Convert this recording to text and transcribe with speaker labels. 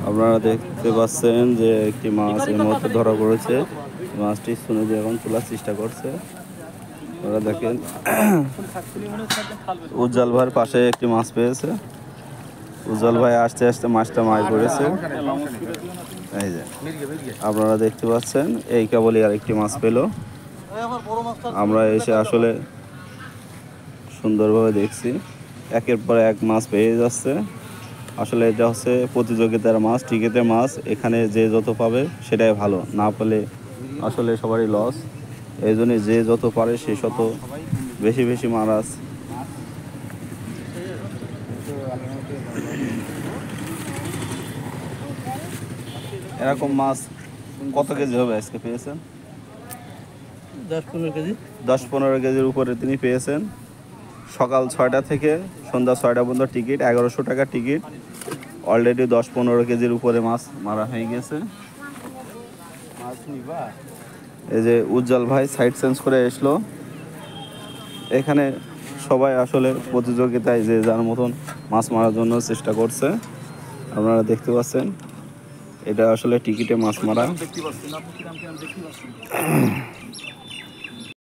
Speaker 1: আপনারা দেখতে পাচ্ছেন যে একটি মাছ এই মুহূর্তে ধরা পড়েছে। মাছটি সুনজি এখন তোলার চেষ্টা করছে। আপনারা দেখেন উজ্জ্বল ভাইয়ের পাশে একটি মাছ পেয়েছে। উজ্জ্বল ভাই আস্তে আস্তে মাছটা মার করেছে। এই যে আপনারা দেখতে পাচ্ছেন এই কেবলই আরেকটি মাছ পেল। আমরা এসে আসলে সুন্দরভাবে দেখছি, একের পর এক মাছ পেয়ে যাচ্ছে। আসলে এটা হচ্ছে প্রতিযোগিতার মাছ, টিকেটের মাছ। এখানে যে যত পাবে সেটাই ভালো, না পেলে আসলে সবারই লস। এই জন্যে যে যত পারে সে তত বেশি বেশি মাছ। এরকম মাছ কত কেজি হবে আজকে পেয়েছেন?
Speaker 2: 10-15 কেজি।
Speaker 1: 10-15 কেজির উপরে তিনি পেয়েছেন। সকাল 6টা থেকে সন্ধ্যা 6টা পর্যন্ত টিকিট, 1100 টাকা টিকিট। অলরেডি 10-15 কেজির উপরে মাছ মারা হয়ে গেছে। এই যে উজ্জ্বল ভাই সাইড চেঞ্জ করে আসলো। এখানে সবাই আসলে প্রতিযোগিতায় যে যার মতন মাছ মারার জন্য চেষ্টা করছে। আপনারা দেখতে পাচ্ছেন এটা আসলে টিকিটে মাছ মারা।